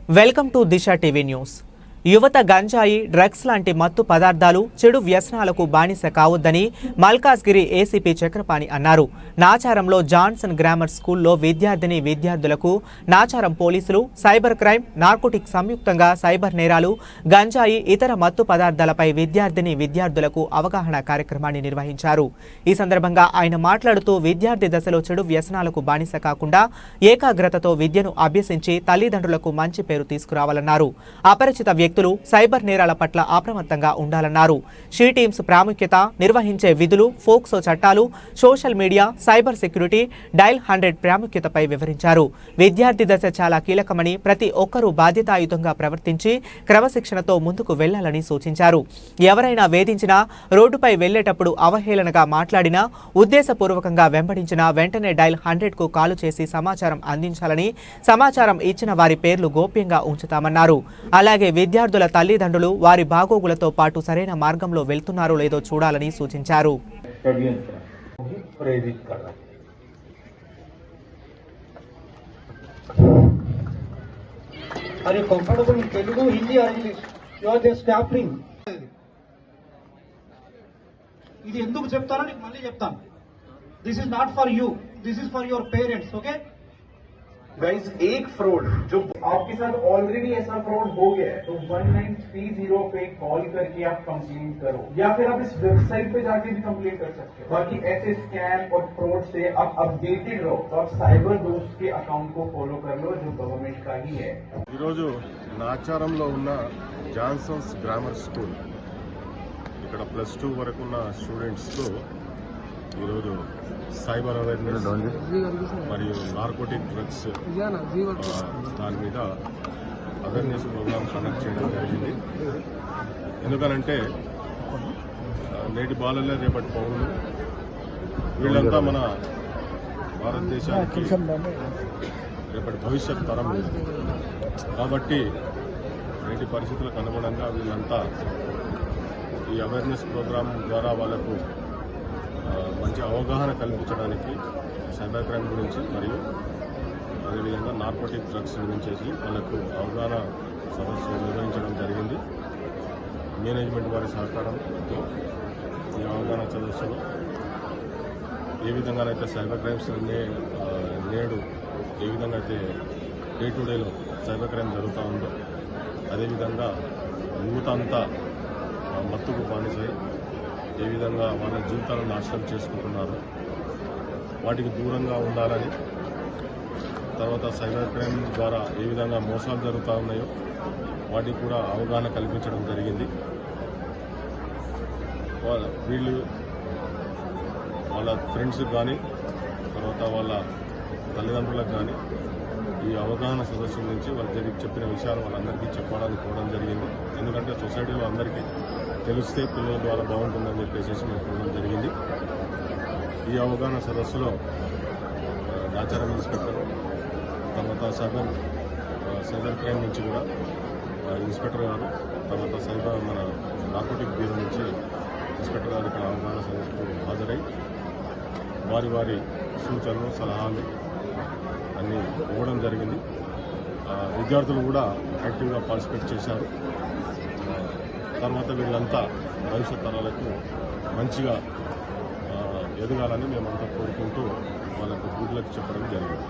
Welcome to Disha TV news. యువత గంజాయి, drugs లాంటి మత్తు పదార్థాలు, చెడు వ్యసనాలకు బానిస కావద్దని మల్కాజ్గిరి ఏసీపీ చక్రపాణి అన్నారు. నాచారంలో జాన్సన్ గ్రామర్ స్కూల్లో విద్యార్థులకు నాచారం పోలీసులు, సైబర్ క్రైమ్, నార్కోటిక్ సంయుక్తంగా సైబర్ నేరాలు, గంజాయి, ఇతర మత్తు పదార్థాలపై విద్యార్థులకు అవగాహన కార్యక్రమాన్ని నిర్వహించారు. ఈ సందర్భంగా ఆయన మాట్లాడుతూ విద్యార్థి దశలో చెడు వ్యసనాలకు బానిస కాకుండా ఏకాగ్రతతో విద్యను అభ్యసించి తల్లిదండ్రులకు మంచి పేరు తీసుకురావాలన్నారు. అపరిచిత వ్యక్తులు సైబర్ నేరాల పట్ల అప్రమత్తంగా ఉండాలన్నారు. షీ టీమ్స్ ప్రాముఖ్యత, నిర్వహించే విధులు, ఫోక్సో చట్టాలు, social media, cyber security, dial 100 ప్రాముఖ్యతపై వివరించారు. విద్యార్థి దశ చాలా కీలకమని, ప్రతి ఒక్కరూ బాధ్యతాయుతంగా ప్రవర్తించి క్రమశిక్షణతో ముందుకు వెళ్లాలని సూచించారు. ఎవరైనా వేధించినా, రోడ్డుపై వెళ్లేటప్పుడు అవహేళనగా మాట్లాడినా, ఉద్దేశపూర్వకంగా వెంబడించినా వెంటనే డైల్ 100కు కాల్ చేసి సమాచారం అందించాలని, సమాచారం ఇచ్చిన వారి పేర్లు గోప్యంగా ఉంచుతామన్నారు. అలాగే విద్యార్థుల తల్లిదండ్రులు వారి బాగోగులతో పాటు సరైన మార్గంలో వెళ్తున్నారో లేదో చూడాలని సూచించారు. Are you comfortable in Telugu, Hindi or English? You are just staffing. ఇది ఎందుకు చెప్తారో నీకు మళ్ళీ చెప్తాను. This is not for you. This is for your parents, okay? Guys, एक फ्रॉड जो आपके साथ ऑलरेडी ऐसा फ्रॉड हो गया है तो 1930 पे कॉल करके आप कंप्लेन करो, या फिर आप इस वेबसाइट पे जाके भी कंप्लेन कर सकते हो. बाकी ऐसे स्कैम और फ्रॉड से आप अपडेटेड रहो तो आप साइबर दोस्त के अकाउंट को फॉलो कर लो जो गवर्नमेंट का ही है. ఈరోజు నాచారంలో ఉన్న జాన్సన్స్ గ్రామర్ స్కూల్ ఇక్కడ +2 వరకు ఉన్న స్టూడెంట్స్తో ఈరోజు సైబర్ అవేర్నెస్ మరియు నార్కోటిక్ డ్రగ్స్ దాని మీద అవేర్నెస్ ప్రోగ్రామ్ కండక్ట్ చేయడం జరిగింది. ఎందుకనంటే నేటి బాలలే రేపటి పౌరులు, వీళ్ళంతా మన భారతదేశానికి రేపటి భవిష్యత్ తరం. కాబట్టి నేటి పరిస్థితులకు అనుగుణంగా వీళ్ళంతా ఈ అవేర్నెస్ ప్రోగ్రాం ద్వారా వాళ్ళకు మంచి అవగాహన కల్పించడానికి సైబర్ క్రైమ్ గురించి మరియు అదేవిధంగా నార్కోటిక్ డ్రగ్స్ గురించి వాళ్ళకు అవగాహన సదస్సు నిర్వహించడం జరిగింది. మేనేజ్మెంట్ వారి సహకారంతో ఈ అవగాహన సదస్సులో ఏ విధంగానైతే సైబర్ క్రైమ్స్ నేడు ఏ విధంగా అయితే డే టు డేలో సైబర్ క్రైమ్ జరుగుతూ ఉందో అదేవిధంగా యూత్ అంతా మత్తుకు బానిసై ఏ విధంగా వాళ్ళ జీవితాలను నాశనం చేసుకుంటున్నారు, వాటికి దూరంగా ఉండాలని, తర్వాత సైబర్ క్రైమ్ ద్వారా ఏ విధంగా మోసాలు జరుగుతూ ఉన్నాయో వాటికి కూడా అవగాహన కల్పించడం జరిగింది. వీళ్ళు వాళ్ళ ఫ్రెండ్స్కి కానీ తర్వాత వాళ్ళ తల్లిదండ్రులకు కానీ ఈ అవగాహన సదస్సు నుంచి వాళ్ళు చెప్పిన విషయాలు వాళ్ళందరికీ చెప్పడానికి పోవడం జరిగింది. ఎందుకంటే సొసైటీలో అందరికీ తెలిస్తే పిల్లల ద్వారా బాగుంటుందని చెప్పేసి మేము చూడడం జరిగింది. ఈ అవగాహన సదస్సులో నాచారం ఇన్స్పెక్టర్, తర్వాత సైబర్ క్రైమ్ నుంచి కూడా ఇన్స్పెక్టర్ గారు, తర్వాత మన నార్కోటిక్ బ్యూరో నుంచి ఇన్స్పెక్టర్ గారు ఇక్కడ అవగాహన సదస్సుకు హాజరై వారి సూచనలు, సలహాలు అన్నీ ఇవ్వడం జరిగింది. విద్యార్థులు కూడా యాక్టివ్గా పార్టిసిపేట్ చేశారు. తర్వాత వీళ్ళంతా భవిష్యత్ తరాలకు మంచిగా ఎదగాలని మేమంతా కోరుకుంటూ వాళ్ళకు గుడ్ లక్ చెప్పడం జరిగింది.